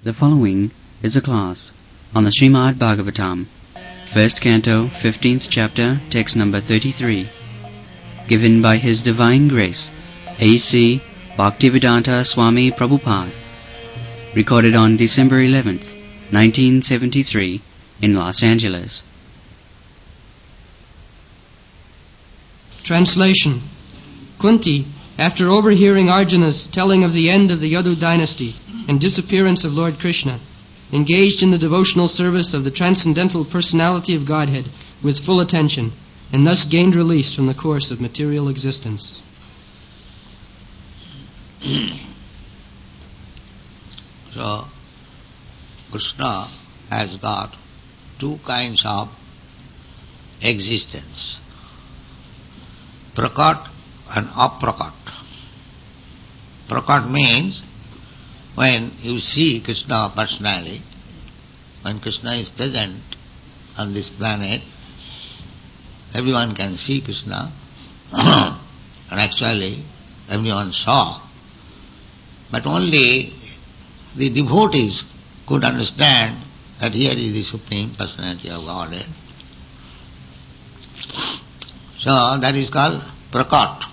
The following is a class on the Srimad Bhagavatam, first canto, 15th chapter, text number 33, given by His Divine Grace, A.C. Bhaktivedanta Swami Prabhupada, recorded on December 11th, 1973, in Los Angeles. Translation. Kunti, after overhearing Arjuna's telling of the end of the Yadu dynasty and disappearance of Lord Krishna, engaged in the devotional service of the transcendental personality of Godhead with full attention, and thus gained release from the course of material existence. So, Krishna has got two kinds of existence, prakat and aprakat. Prakat means when you see Krishna personally, when Krishna is present on this planet, everyone can see Krishna, and actually everyone saw, but only the devotees could understand that here is the Supreme Personality of Godhead. So that is called prakat,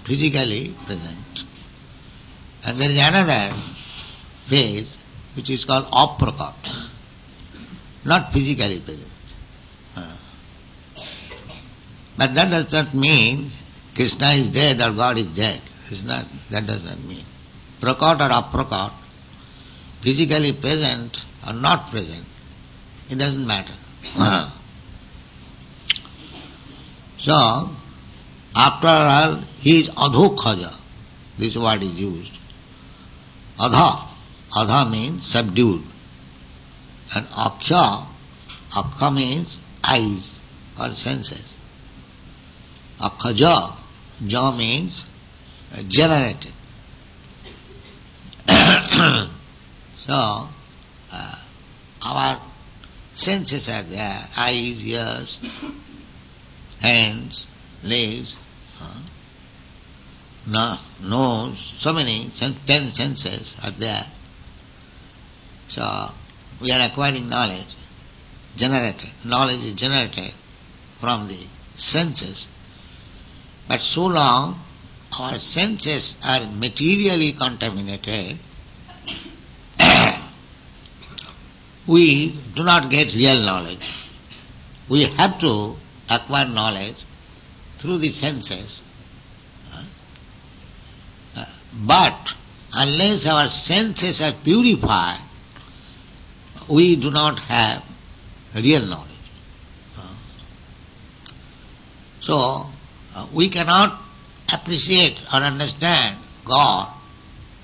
physically present. And there is another phase which is called aprakat, not physically present. But that does not mean Krishna is dead or God is dead. That does not mean. Prakat or aprakat, physically present or not present, it doesn't matter. So, after all, he is adhokhaja. This word is used. Adha. Adha means subdued. And akhya. Akhya means eyes or senses. Akhaja. Ja means generated. So, our senses are there. Eyes, ears, hands, legs, nose, so many, 10 senses are there. So, we are acquiring knowledge, generated. Knowledge is generated from the senses. But so long our senses are materially contaminated, we do not get real knowledge. We have to acquire knowledge through the senses. But unless our senses are purified, we do not have real knowledge. So, we cannot appreciate or understand God,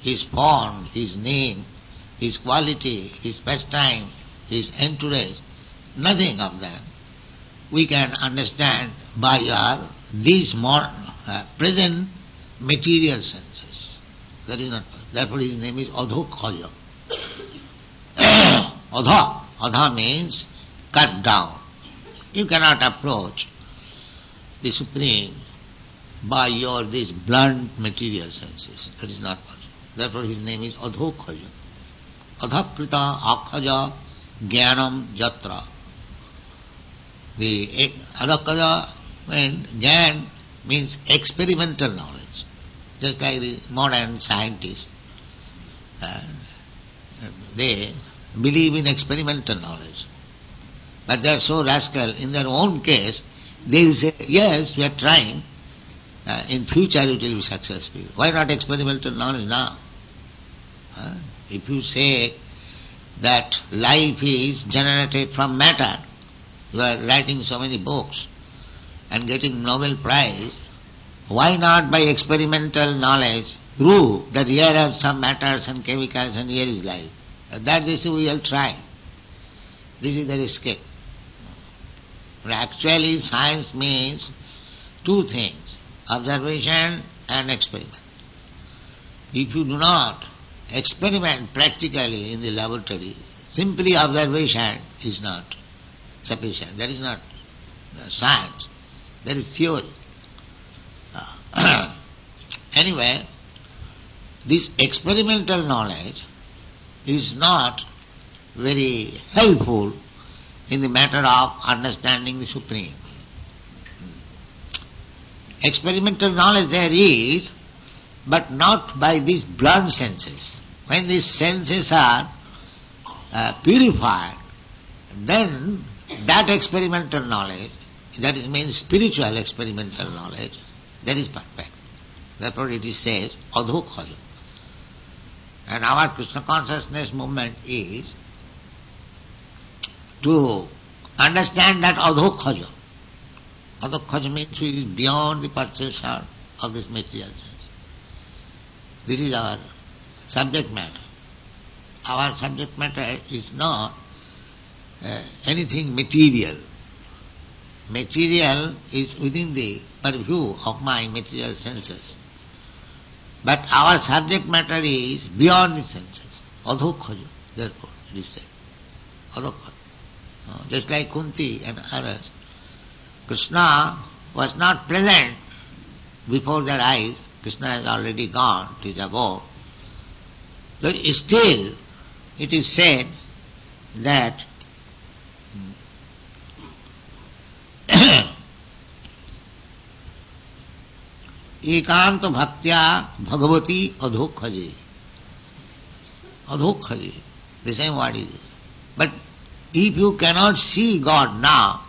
His form, His name, His quality, His pastime, His entourage, nothing of that. We can understand by these present material senses. That is not possible. Therefore his name is adhokhaja. Adha. Adha means cut down. You cannot approach the Supreme by your these blunt material senses. That is not possible. Therefore his name is adhokhaja. Adhakrita akhaja jnanam jatra. The adhokhaja means jnana means experimental knowledge. Just like the modern scientists, they believe in experimental knowledge. But they are so rascal, in their own case, they will say, yes, we are trying, in future it will be successful. Why not experimental knowledge now? If you say that life is generated from matter, you are writing so many books and getting Nobel Prize, why not by experimental knowledge prove that here are some matters and chemicals and here is life? That is we will try. This is the escape. But actually science means two things, observation and experiment. If you do not experiment practically in the laboratory, simply observation is not sufficient. That is not science. That is theory. Anyway, this experimental knowledge is not very helpful in the matter of understanding the Supreme. Experimental knowledge there is, but not by these blood senses. When these senses are purified, then that experimental knowledge, that is means spiritual experimental knowledge, that is perfect. Therefore it is says, adhokhaja. And our Krishna consciousness movement is to understand that adhokhaja. Adhokhaja means it is beyond the perception of this material sense. This is our subject matter. Our subject matter is not anything material. Material is within the purview of my material senses. But our subject matter is beyond the senses. Adhokhaja, therefore it is said. Adhokhaja. Just like Kunti and others. Krishna was not present before their eyes. Krishna has already gone, it is above. But still, it is said that एकांत भक्त्या Bhagwati अधोखजे. Adhokhaje, the same word is. But if you cannot see God now,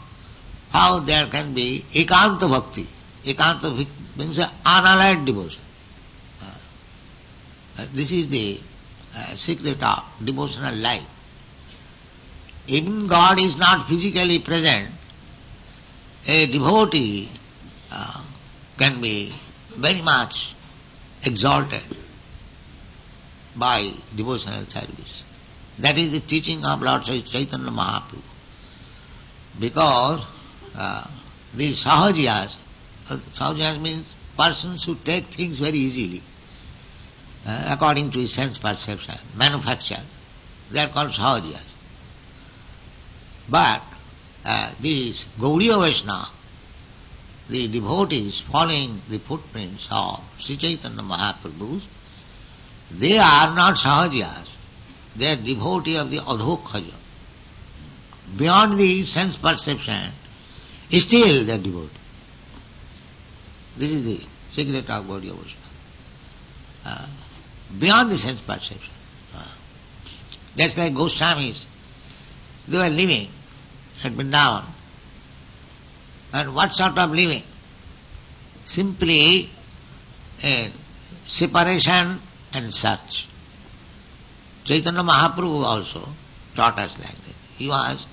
how there can be ekanta bhakti? Ekanta bhakti means unallied devotion. This is the secret of devotional life. Even God is not physically present, a devotee can be very much exalted by devotional service. That is the teaching of Lord Chaitanya Mahaprabhu. Because these sahajiyas, sahajiyas means persons who take things very easily, according to his sense perception, manufacture. They are called sahajiyas. But these Gaudiya Vaishnava, the devotees following the footprints of Sri Chaitanya Mahaprabhu, they are not sahajiyas. They are devotee of the adhokhaja. Beyond the sense perception, still they are devotee. This is the secret of Gaudiya Vaishnava. Beyond the sense perception. That's like Goswamis. They were living at Vrindavan. And what sort of living? Simply separation and search. Chaitanya Mahaprabhu also taught us like that. He was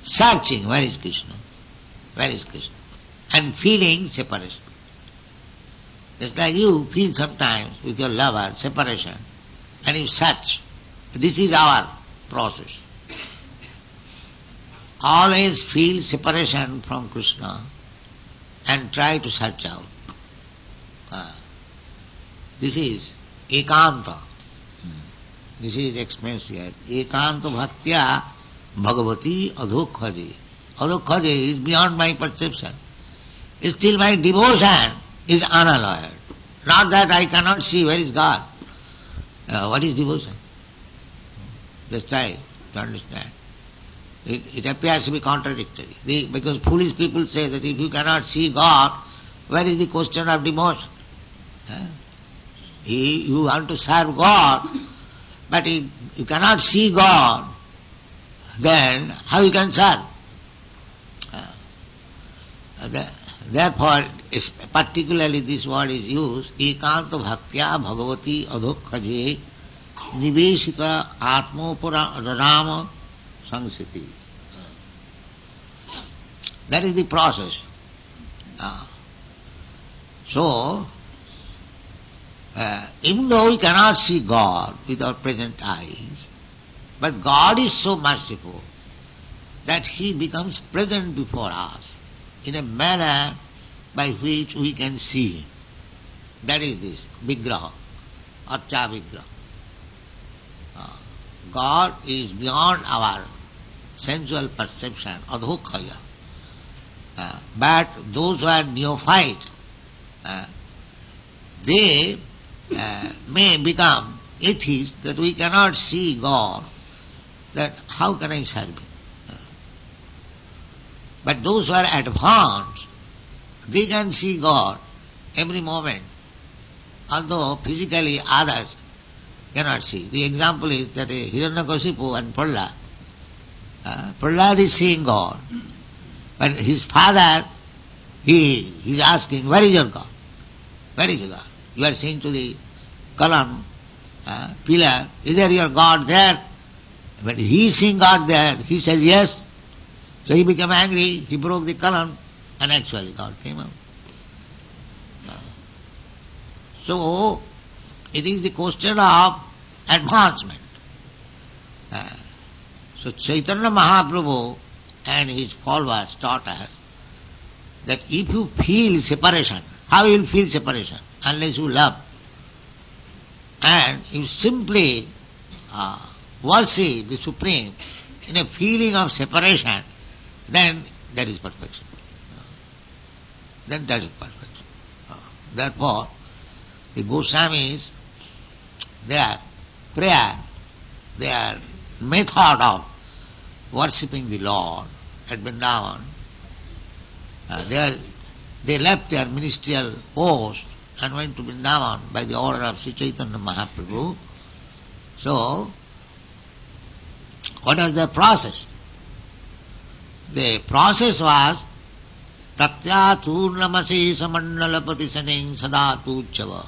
searching, where is Krishna? Where is Krishna? And feeling separation. Just like you feel sometimes with your lover separation, and you search. This is our process. Always feel separation from Krishna and try to search out. This is ekanta. This is explained here. Ekanta bhaktya bhagavati adhokhaje. Adhokhaje is beyond my perception. Still my devotion is unalloyed. Not that I cannot see where is God. What is devotion? Just try to understand. It appears to be contradictory. Because foolish people say that if you cannot see God, where is the question of devotion? You want to serve God, but if you cannot see God, then how you can serve? Therefore, particularly this word is used, ekanta bhaktya bhagavati adhokhaje niveshika atmopura rama sangsiti. That is the process. So, even though we cannot see God with our present eyes, but God is so merciful that He becomes present before us in a manner by which we can see Him. That is this vigraha, archa vigraha. God is beyond our sensual perception, adhokhaya. But those who are neophyte, they may become atheist that we cannot see God, that how can I serve him? But those who are advanced, they can see God every moment, although physically others cannot see. The example is that Hiranyakasipu and Prahlad. Prahlad is seeing God, but his father, he is asking, where is your God? Where is your God? You are saying to the column, pillar, is there your God there? But he is seeing God there. He says yes. So he became angry, he broke the column, and actually God came out. So, it is the question of advancement. So Chaitanya Mahaprabhu and his followers taught us that if you feel separation, how you will feel separation? Unless you love. And you simply worship the Supreme in a feeling of separation, then that is perfection. Then that is perfection. Therefore, the Goswamis, their prayer, their method of worshipping the Lord at Vrindavan, they left their ministerial post and went to Vrindavan by the order of Sri Chaitanya Mahaprabhu. So, what was the process? The process was Tatya Turnamase Samandalapati Saning Sadatu Chava.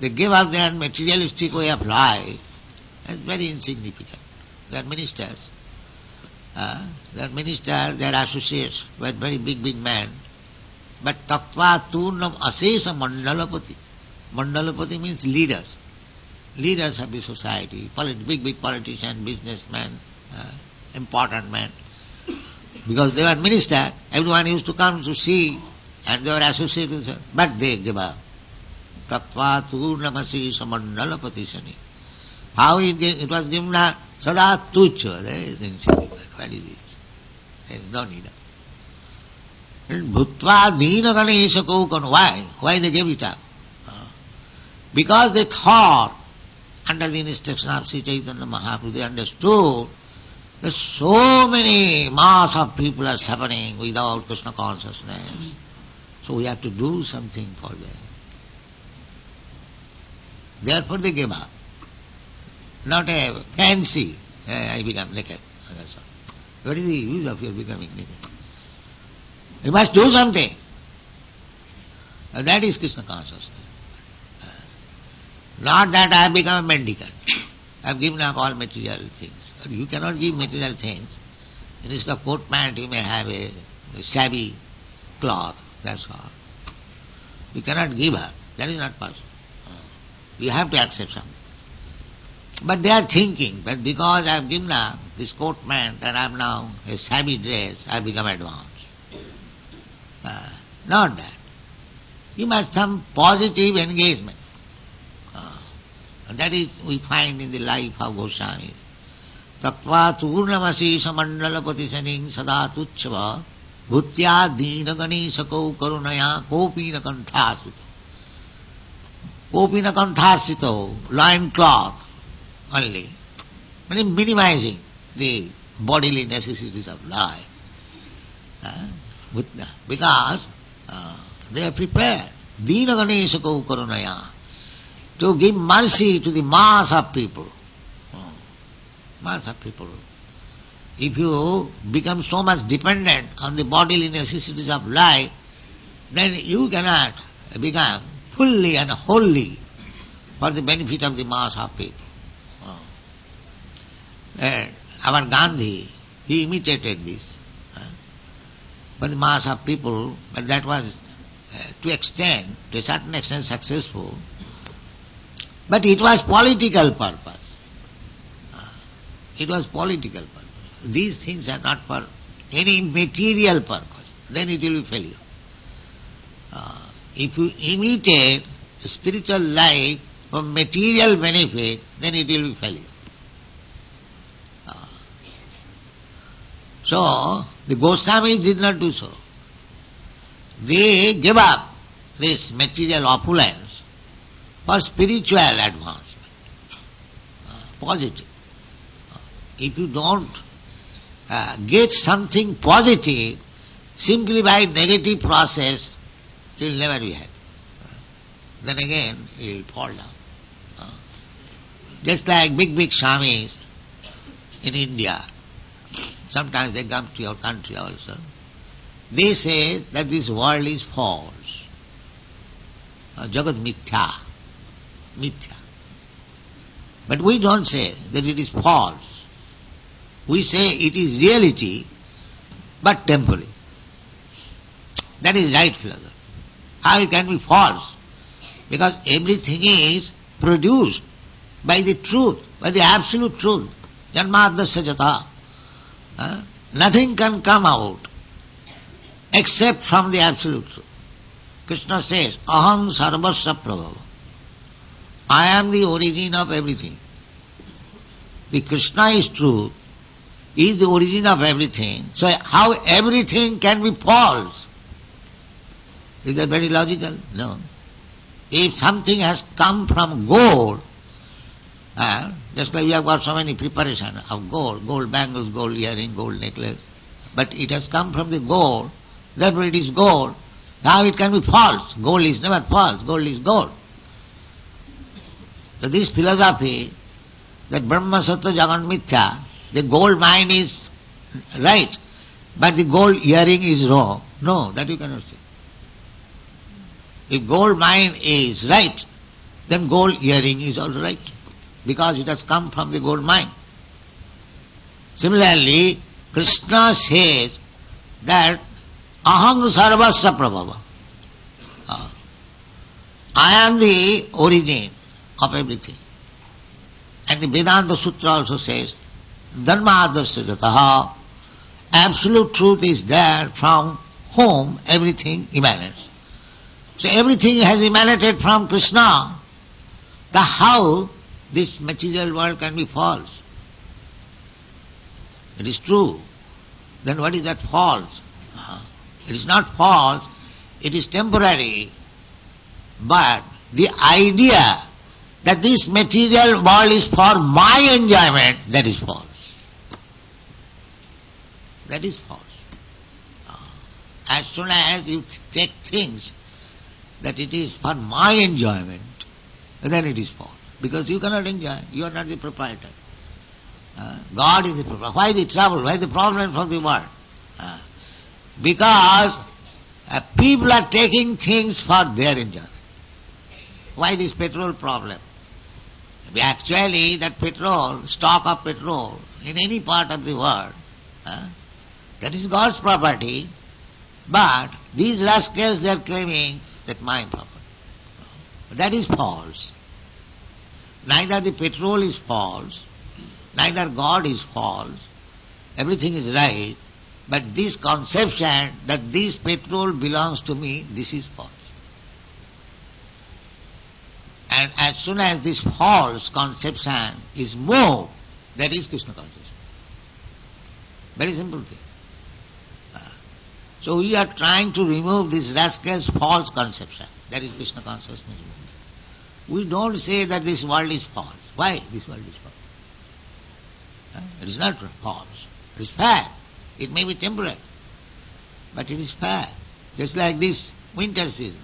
They gave up their materialistic way of life as very insignificant. Their ministers, their associates were very big men. But Tattva Turnam Asesa Mandalapati. Mandalapati means leaders. Leaders of the society, big politicians, businessmen, important men. Because they were minister, everyone used to come to see, and they were associated with them. But they gave up. Tattva Turnamasi Samandalapati Sani. How it was given? Sada Tucha. There is insignificant. What is this? There is no need. Bhutva Dina Ganesha Kaukan. Why? Why they gave it up? Because they thought, under the instruction of Sri Chaitanya Mahaprabhu, they understood that so many mass of people are suffering without Krishna consciousness. So we have to do something for them. Therefore they gave up. Not a fancy, I become naked. What is the use of your becoming naked? You must do something. That is Krishna consciousness. Not that I have become a mendicant. I have given up all material things. You cannot give material things. Instead of coat pant, you may have a shabby cloth. That's all. You cannot give up. That is not possible. You have to accept something. But they are thinking that because I have given up this coat pant and I am now a shabby dress, I have become advanced. Not that. You must have some positive engagement. And that is we find in the life of Goswamis. Tattva Turnamasi Samandalapati Saning Sada Tuchava Bhutya Dina Ganeshako Karunaya Kopina Kanthasito. Kopina Kanthasito, loin cloth only. Minimizing the bodily necessities of life. Because they are prepared. Dina Ganeshako Karunaya. To give mercy to the mass of people. Mass of people. If you become so much dependent on the bodily necessities of life, then you cannot become fully and wholly for the benefit of the mass of people. Our Gandhi, he imitated this for the mass of people, but that was to a certain extent successful. But it was political purpose. It was political purpose. These things are not for any material purpose. Then it will be failure. If you imitate spiritual life for material benefit, then it will be failure. So, the Goswamis did not do so. They gave up this material opulence for spiritual advancement. positive. If you don't get something positive simply by negative process, it will never be happy. Then again it will fall down. Just like big swamis in India, sometimes they come to your country also. They say that this world is false. Jagat mithya. Mithya. But we don't say that it is false. We say it is reality, but temporary. That is right philosophy. How it can be false? Because everything is produced by the truth, by the absolute truth. Janmadasya jata. Nothing can come out except from the absolute truth. Krishna says, Aham sarvasya prabhava. I am the origin of everything. The Krishna is truth, is the origin of everything. So how everything can be false? Is that very logical? No. If something has come from gold, just like we have got so many preparation of gold bangles, gold earring, gold necklace, but it has come from the gold, therefore it is gold. How it can be false? Gold is never false, gold is gold. So this philosophy, that Brahma Sattva Jagan Mithya, the gold mine is right, but the gold earring is wrong. No, that you cannot say. If gold mine is right, then gold earring is also right, because it has come from the gold mine. Similarly, Krishna says that Aham sarvasya prabhava. I am the origin of everything. And the Vedanta Sutra also says, Dharmadasya jataha. Absolute truth is there from whom everything emanates. So everything has emanated from Krishna. How this material world can be false? It is true. Then what is that false? It is not false, it is temporary. But the idea that this material world is for my enjoyment, that is false. That is false. As soon as you take things that it is for my enjoyment, then it is false. Because you cannot enjoy, you are not the proprietor. God is the proprietor. Why the trouble? Why the problem from the world? Because people are taking things for their enjoyment. Why this petrol problem? Actually, that petrol, stock of petrol in any part of the world, that is God's property, but these rascals, they are claiming that my property. That is false. Neither the petrol is false, neither God is false, everything is right, but this conception that this petrol belongs to me, this is false. And as soon as this false conception is moved, that is Krishna consciousness. Very simple thing. So we are trying to remove this rascal's false conception. That is Krishna consciousness movement. We don't say that this world is false. Why this world is false? It is not false. It is fact. It may be temporary, but it is fact. Just like this winter season.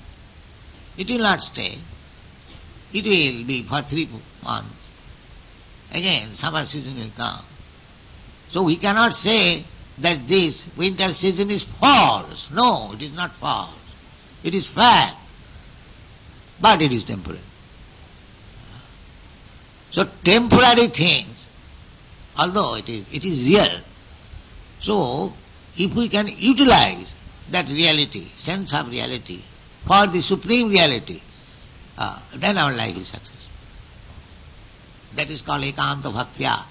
It will not stay. It will be for 3 months. Again, summer season will come. So we cannot say that this winter season is false. No, it is not false. It is fact. But it is temporary. So temporary things, although it is real, so if we can utilize that reality, sense of reality, for the supreme reality, then our life is successful. That is called ekanta bhaktya.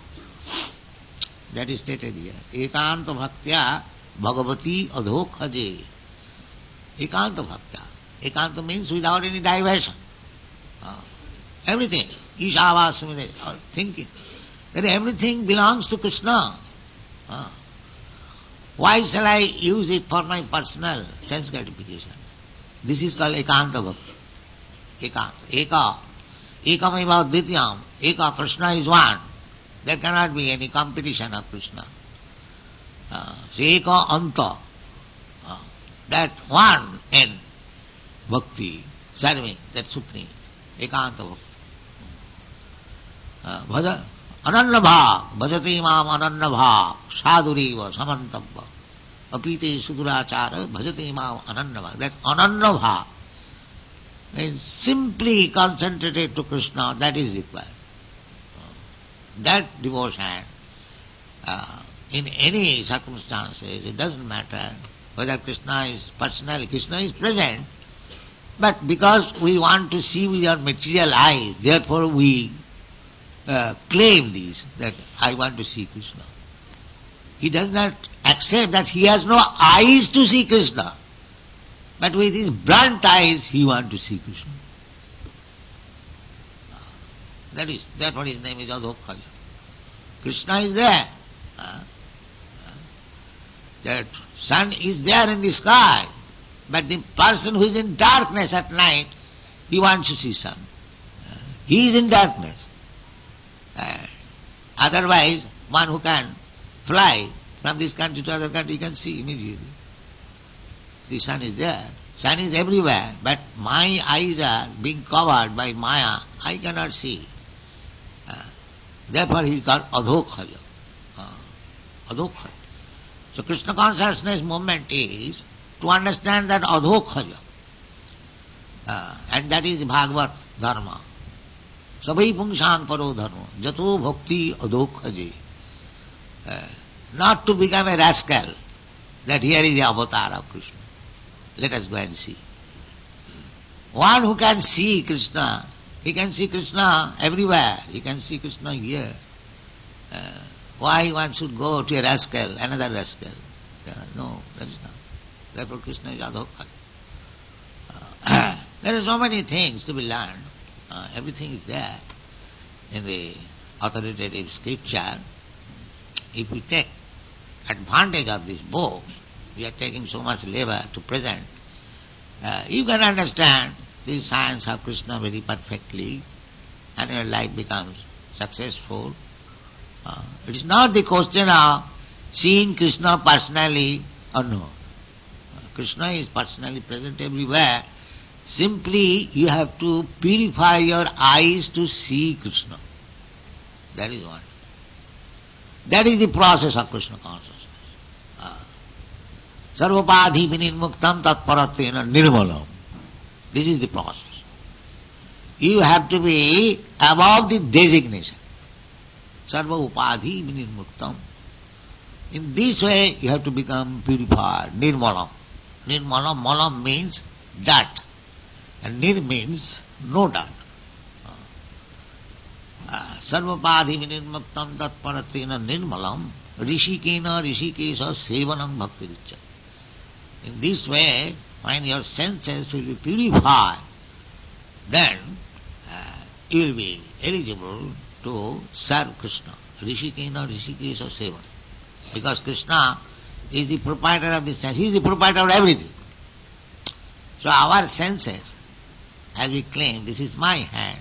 That is stated here. Ekanta bhaktya bhagavati adhokhaje. Ekanta bhaktya. Ekanta means without any diversion. Everything. Ishavasmide, thinking. That everything belongs to Krishna. Why shall I use it for my personal sense gratification? This is called ekanta bhakti. Ekanta. Eka. Ekameva dvityam. Eka. Krishna is one. There cannot be any competition of Krishna. Eka anta, that one in bhakti, serving that supreme, ekanta bhakti. Bhaja ananya bhak, bhajati mam ananya bhak, sadhuriva samantavva, apite sudurachara, bhajati mam ananya bhak. That ananya bhak means simply concentrated to Krishna, that is required. That devotion, in any circumstances, it doesn't matter whether Krishna is personally, Krishna is present, but because we want to see with our material eyes, therefore we claim this, that I want to see Krishna. He does not accept that he has no eyes to see Krishna, but with his blunt eyes he wants to see Krishna. That's what his name is, Adhokhaja. Krishna is there. That sun is there in the sky, but the person who is in darkness at night, he wants to see sun. He is in darkness. Otherwise, one who can fly from this country to other country, he can see immediately. The sun is there. Sun is everywhere, but my eyes are being covered by Maya. I cannot see. Therefore he is called Adhokhaja. Adhokhaja. So Krishna consciousness movement is to understand that Adhokhaja. And that is Bhagavad Dharma. Sabai pungsang paro dharma. Jato bhakti adhokhaje. Not to become a rascal, that here is the avatar of Krishna. Let us go and see. One who can see Krishna, he can see Krishna everywhere. He can see Krishna here. Why one should go to a rascal, another rascal? No, that is not. Therefore Krishna is Adhokhaja. There are so many things to be learned. Everything is there in the authoritative scripture. If we take advantage of these books, we are taking so much labor to present, you can understand the science of Krishna very perfectly, and your life becomes successful. It is not the question of seeing Krishna personally or no. Krishna is personally present everywhere. Simply you have to purify your eyes to see Krishna. That is what. That is the process of Krishna consciousness. Sarvapadhi vinirmuktam tatparatena nirmalam. This is the process. You have to be above the designation. Sarva upadhi vinirmuktam. In this way you have to become purified. Nirmalam. Nirmalam, malam means dirt. And nir means no dirt. Sarvapadhi vinirmuktam tatparatena nirmalam rishikena rishikesa sevanam bhakti richa. In this way, when your senses will be purified, then you will be eligible to serve Krishna. Rishikena rishikesa sevanam. Because Krishna is the proprietor of the sense. He is the proprietor of everything. So our senses, as we claim, this is my hand.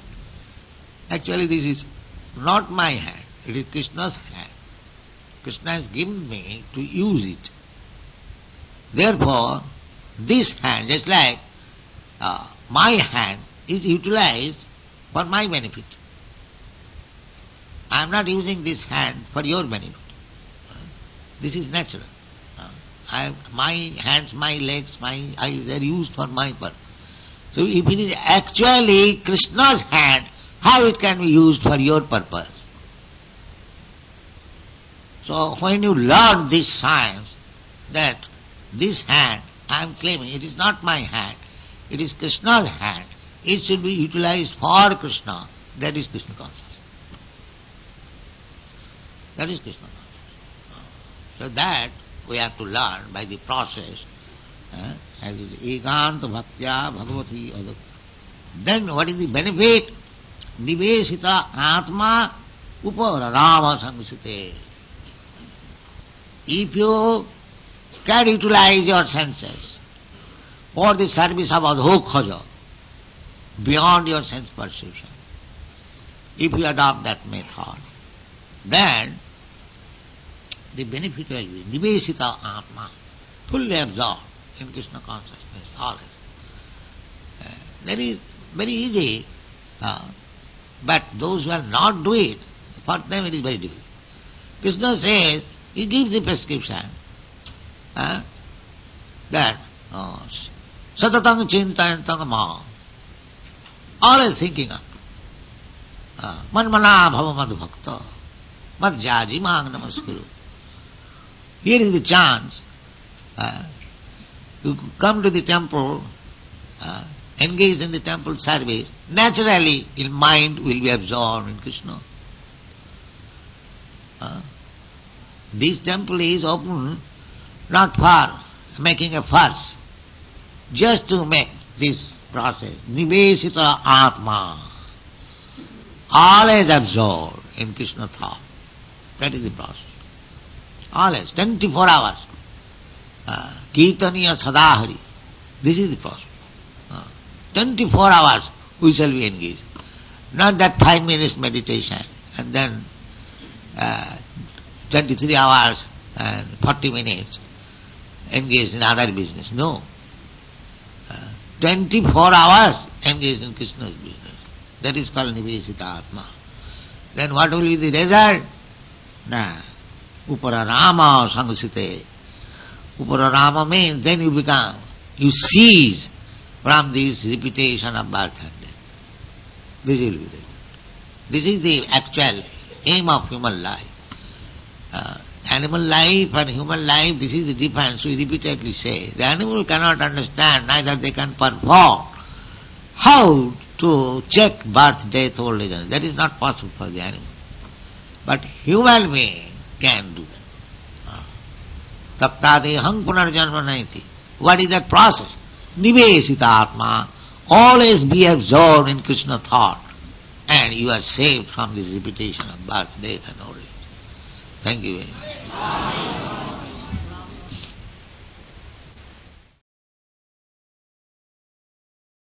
Actually this is not my hand. It is Krishna's hand. Krishna has given me to use it. Therefore, this hand, just like my hand, is utilized for my benefit. I am not using this hand for your benefit. This is natural. My hands, my legs, my eyes are used for my purpose. So if it is actually Krishna's hand, how it can be used for your purpose? So when you learn this science, that this hand, I am claiming, it is not my hand, it is Krishna's hand, it should be utilized for Krishna, that is Krishna consciousness. That is Krishna consciousness. So that we have to learn by the process, as it is ekanta bhaktya bhagavati adhokhaja. Then what is the benefit? Nivesita atma upara rama samsite. If you can utilize your senses for the service of Adhokhaja, beyond your sense perception, if you adopt that method, then the benefit will be Nivesita Atma, fully absorbed in Krishna consciousness, always. That is very easy, but those who will not do it, for them it is very difficult. Krishna says, he gives the prescription that Satatang Chintayantang Ma, always thinking of Manmana Bhava Madhu Bhakta, Madhyaji Mang Namaskuru. Here is the chance. You come to the temple, engage in the temple service, naturally your mind will be absorbed in Krishna. This temple is open not for making a fuss, just to make this process. Nivesita Atma, always absorbed in Krishna thought. That is the process. Always, 24 hours. Kirtaniya Sadahari. This is the process. 24 hours we shall be engaged. Not that 5 minutes meditation and then 23 hours and 40 minutes engaged in other business. No. 24 hours engaged in Krishna's business. That is called Nivesita Atma. Then what will be the result? Upara Rama Sangsite. Upara Rama means then you cease from this repetition of birth and death. This will be the result. This is the actual aim of human life. Animal life and human life, this is the difference we repeatedly say. The animal cannot understand, neither they can perform how to check birth, death, old age. That is not possible for the animal. But human being can do that. Taktadehang punarjanma naiti. What is that process? Nivesita Atma. Always be absorbed in Krishna thought, and you are saved from this repetition of birth, death and old age. Thank you very much.